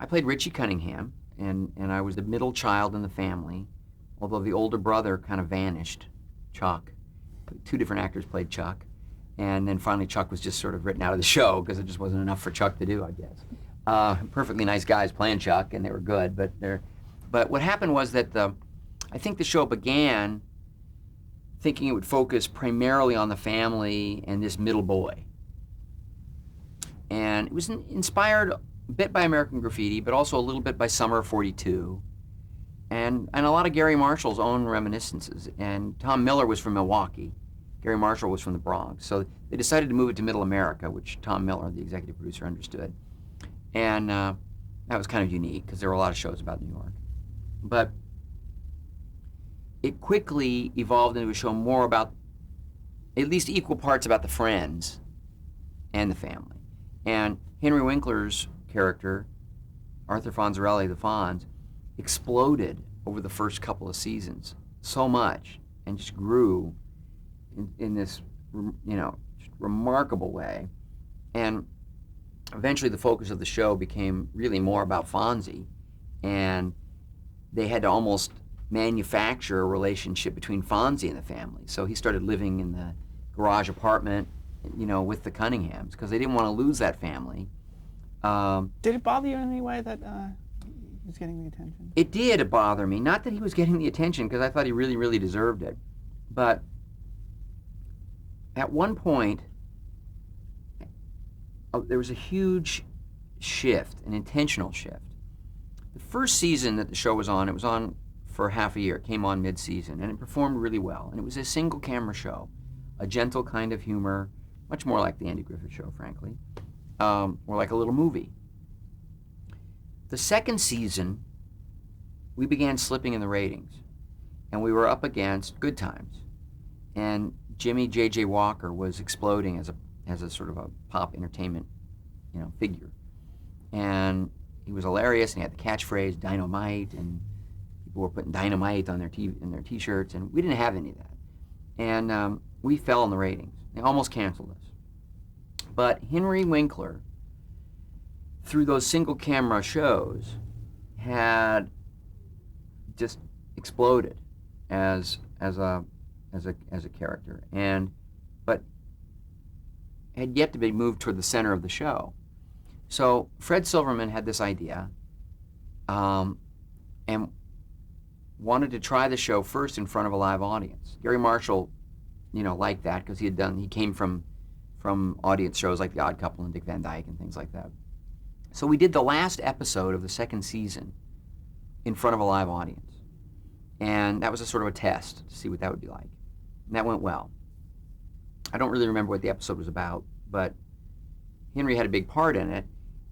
I played Richie Cunningham, and I was the middle child in the family, although the older brother kind of vanished, Chuck. Two different actors played Chuck, and then finally Chuck was just sort of written out of the show because it just wasn't enough for Chuck to do, I guess. Perfectly nice guys playing Chuck, and they were good, but what happened was that I think the show began thinking it would focus primarily on the family and this middle boy. And it was inspired a bit by American Graffiti, but also a little bit by Summer of '42, and a lot of Gary Marshall's own reminiscences. And Tom Miller was from Milwaukee. Gary Marshall was from the Bronx. So they decided to move it to Middle America, which Tom Miller, the executive producer, understood. And that was kind of unique because there were a lot of shows about New York. But it quickly evolved into a show more about, at least equal parts about the friends and the family. And Henry Winkler's character, Arthur Fonzarelli, the Fonz, exploded over the first couple of seasons so much and just grew in this, remarkable way. And eventually the focus of the show became really more about Fonzie, and they had to almost manufacture a relationship between Fonzie and the family. So he started living in the garage apartment, with the Cunninghams, because they didn't want to lose that family. Did it bother you in any way that he was getting the attention? It did bother me. Not that he was getting the attention, because I thought he really, really deserved it. But at one point, there was a huge shift, an intentional shift. The first season that the show was on, it was on for half a year. It came on mid-season, and it performed really well. And it was a single-camera show, a gentle kind of humor, much more like the Andy Griffith Show, frankly, or like a little movie. The second season, we began slipping in the ratings, and we were up against Good Times, and Jimmy J.J. Walker was exploding as a sort of a pop entertainment, figure, and he was hilarious, and he had the catchphrase "Dynamite," and people were putting dynamite on their T-shirts, and we didn't have any of that, and we fell in the ratings. They almost canceled us. But Henry Winkler, through those single camera shows, had just exploded as a character, but had yet to be moved toward the center of the show. So Fred Silverman had this idea, and wanted to try the show first in front of a live audience. Gary Marshall, liked that because he came from audience shows like The Odd Couple and Dick Van Dyke and things like that. So we did the last episode of the second season in front of a live audience. And that was a sort of a test to see what that would be like. And that went well. I don't really remember what the episode was about, but Henry had a big part in it,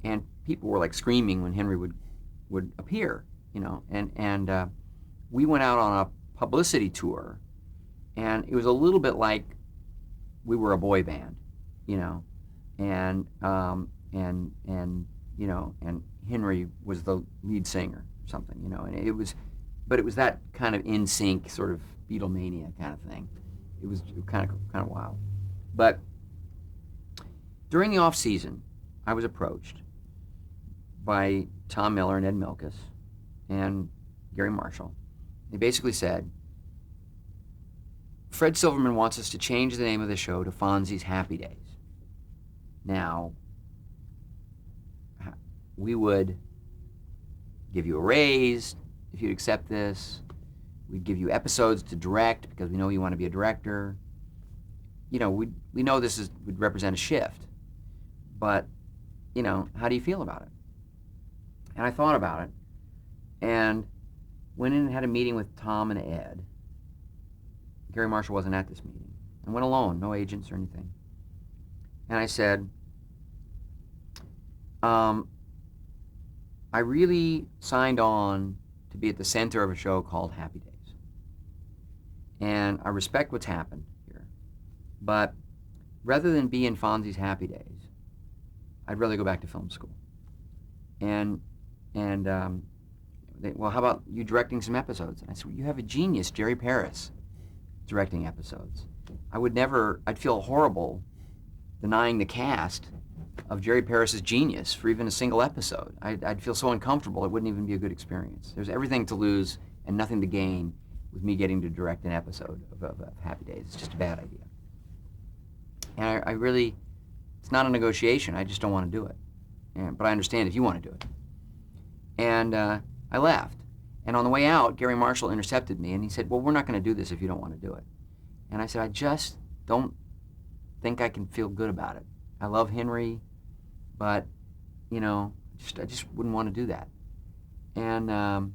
and people were like screaming when Henry would appear, and we went out on a publicity tour, and it was a little bit like we were a boy band, and Henry was the lead singer or something, and it was that kind of in sync sort of Beatlemania kind of thing. It was kind of wild. But during the off season, I was approached by Tom Miller and Ed Milkus and Gary Marshall. They basically said, Fred Silverman wants us to change the name of the show to Fonzie's Happy Days. Now, we would give you a raise if you'd accept this. We'd give you episodes to direct because we know you want to be a director. We know this would represent a shift. But, how do you feel about it? And I thought about it and went in and had a meeting with Tom and Ed. Gary Marshall wasn't at this meeting. I went alone, no agents or anything. And I said, I really signed on to be at the center of a show called Happy Days. And I respect what's happened here. But rather than be in Fonzie's Happy Days, I'd rather go back to film school. Well, how about you directing some episodes? And I said, well, you have a genius, Jerry Paris, directing episodes. I'd feel horrible denying the cast of Jerry Paris's genius for even a single episode. I'd feel so uncomfortable, it wouldn't even be a good experience. There's everything to lose and nothing to gain with me getting to direct an episode of Happy Days. It's just a bad idea. And I really, it's not a negotiation, I just don't want to do it. But I understand if you want to do it. And I left. And on the way out, Gary Marshall intercepted me and he said, well, we're not going to do this if you don't want to do it. And I said, I just don't think I can feel good about it. I love Henry, but, you know, I just wouldn't want to do that. And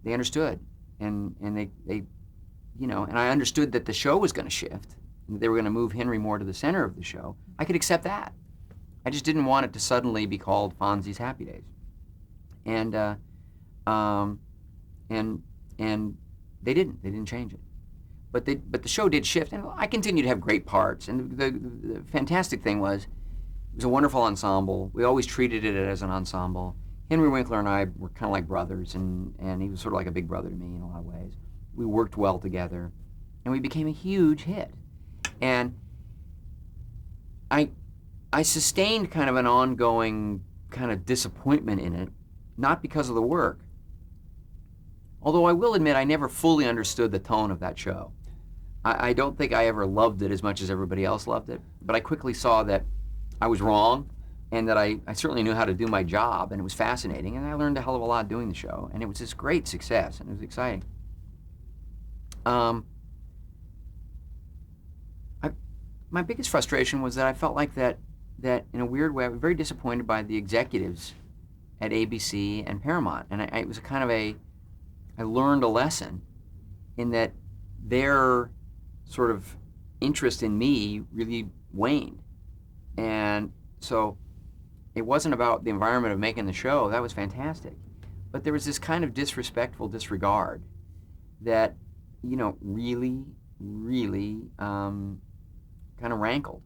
they understood. And they, you know, and I understood that the show was going to shift. And they were going to move Henry more to the center of the show. I could accept that. I just didn't want it to suddenly be called Fonzie's Happy Days. And they didn't change it. But the show did shift, and I continued to have great parts. And the fantastic thing was, it was a wonderful ensemble. We always treated it as an ensemble. Henry Winkler and I were kind of like brothers, and he was sort of like a big brother to me in a lot of ways. We worked well together, and we became a huge hit. And I sustained kind of an ongoing kind of disappointment in it, not because of the work, although I will admit I never fully understood the tone of that show. I don't think I ever loved it as much as everybody else loved it, but I quickly saw that I was wrong and that I certainly knew how to do my job, and it was fascinating, and I learned a hell of a lot doing the show, and it was this great success, and it was exciting. My biggest frustration was that I felt like that in a weird way, I was very disappointed by the executives at ABC and Paramount, and it was a kind of I learned a lesson in that their sort of interest in me really waned. And so it wasn't about the environment of making the show, that was fantastic. But there was this kind of disrespectful disregard that, you know, really kind of rankled.